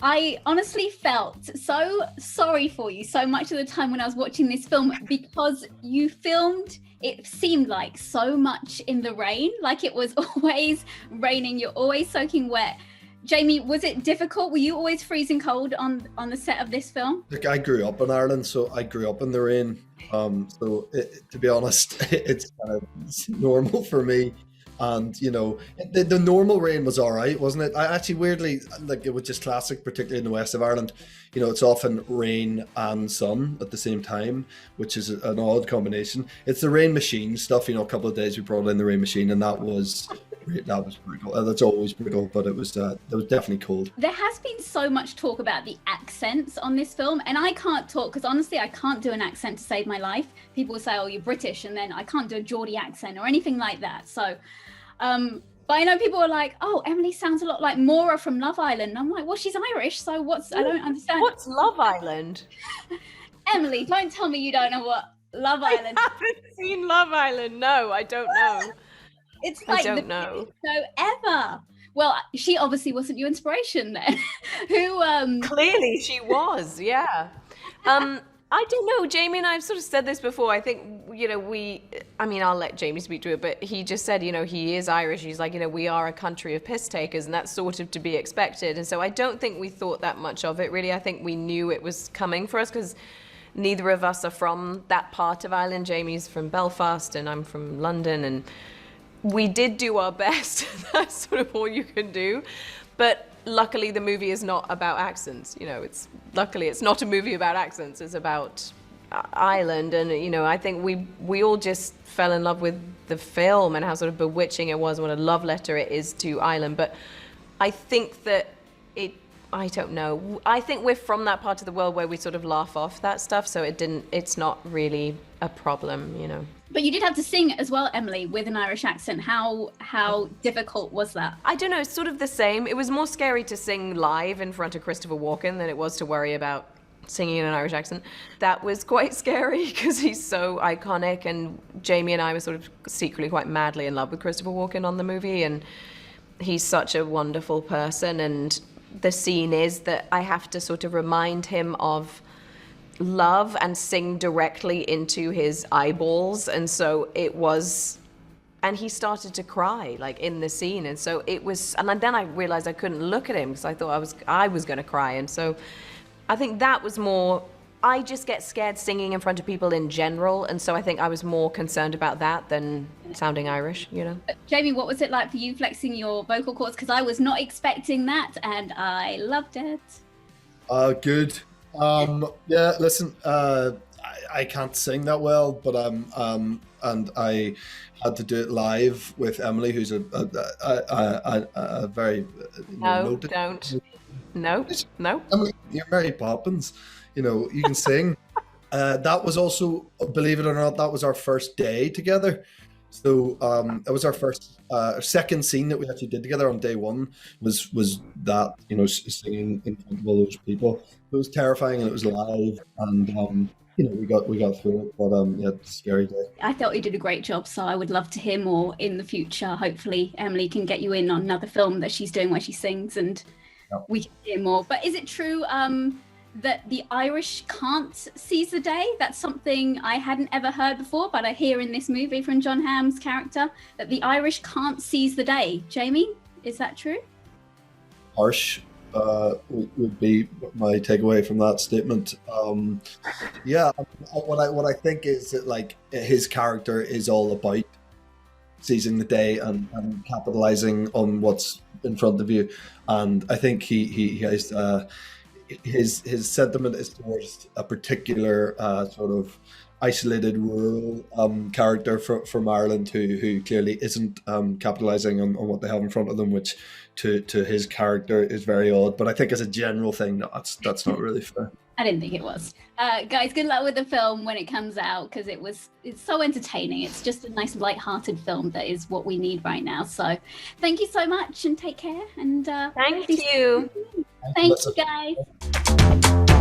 I honestly felt so sorry for you so much of the time when I was watching this film, because you filmed, it seemed like, so much in the rain, like it was always raining, you're always soaking wet. Jamie, was it difficult? Were you always freezing cold on the set of this film? Look, I grew up in Ireland, so I grew up in the rain. To be honest, it's kind of normal for me. And the normal rain was all right, wasn't it? I actually weirdly, like, it was just classic, particularly in the west of Ireland. It's often rain and sun at the same time, which is an odd combination. It's the rain machine stuff. A couple of days we brought in the rain machine, and that was brutal. That's always brutal, but it was definitely cold. There has been so much talk about the accents on this film, and I can't talk because honestly I can't do an accent to save my life. People will say, oh, you're British, and then I can't do a Geordie accent or anything like that. So but I know people are like, oh, Emily sounds a lot like Maura from Love Island. And I'm like, well, she's Irish, so I don't understand. What's Love Island? Emily, don't tell me you don't know what Love Island is. I haven't seen Love Island. No, I don't know. It's like I don't the know. biggest show ever. Well, she obviously wasn't your inspiration then. Clearly she was, yeah. I don't know, Jamie and I have sort of said this before. I think, I'll let Jamie speak to it, but he just said, he is Irish. He's like, we are a country of piss takers, and that's sort of to be expected. And so I don't think we thought that much of it, really. I think we knew it was coming for us because neither of us are from that part of Ireland. Jamie's from Belfast and I'm from London, and we did do our best. That's sort of all you can do. But luckily the movie is not about accents. Luckily it's not a movie about accents. It's about Ireland, and I think we all just fell in love with the film and how sort of bewitching it was, what a love letter it is to Ireland. But I think that I don't know. I think we're from that part of the world where we sort of laugh off that stuff, so it's not really a problem. But you did have to sing as well, Emily, with an Irish accent. How difficult was that? I don't know, it's sort of the same. It was more scary to sing live in front of Christopher Walken than it was to worry about singing in an Irish accent. That was quite scary because he's so iconic, and Jamie and I were sort of secretly quite madly in love with Christopher Walken on the movie, and he's such a wonderful person. And the scene is that I have to sort of remind him of love and sing directly into his eyeballs, and so it was, and he started to cry like in the scene, and so it was, and then I realized I couldn't look at him because I thought I was going to cry. And so I think that was more, I just get scared singing in front of people in general, and so I think I was more concerned about that than sounding Irish. Jamie, what was it like for you flexing your vocal cords? Because I was not expecting that, and I loved it. Good. Yeah, listen, I can't sing that well, but and I had to do it live with Emily, who's a very noted. No. Emily, you're Mary Poppins. You can sing. That was also, believe it or not, that was our first day together. So it was our second scene that we actually did together. On day one was that, singing in front of all those people. It was terrifying, and it was live, and we got through it. But yeah, it's a scary day. I thought you did a great job, so I would love to hear more in the future. Hopefully Emily can get you in on another film that she's doing where she sings, and we can hear more. But is it true that the Irish can't seize the day? That's something I hadn't ever heard before, but I hear in this movie from Jon Hamm's character that the Irish can't seize the day. Jamie, is that true? Harsh would be my takeaway from that statement. Yeah, what I think is that, like, his character is all about seizing the day and capitalizing on what's in front of you, and I think he has his sentiment is towards a particular sort of isolated rural character from Ireland who clearly isn't capitalizing on what they have in front of them, which to his character is very odd. But I think as a general thing, that's not really fair. I didn't think it was. Guys, good luck with the film when it comes out, because it's so entertaining. It's just a nice light-hearted film that is what we need right now. So thank you so much, and take care. And thank you. Thank you, guys.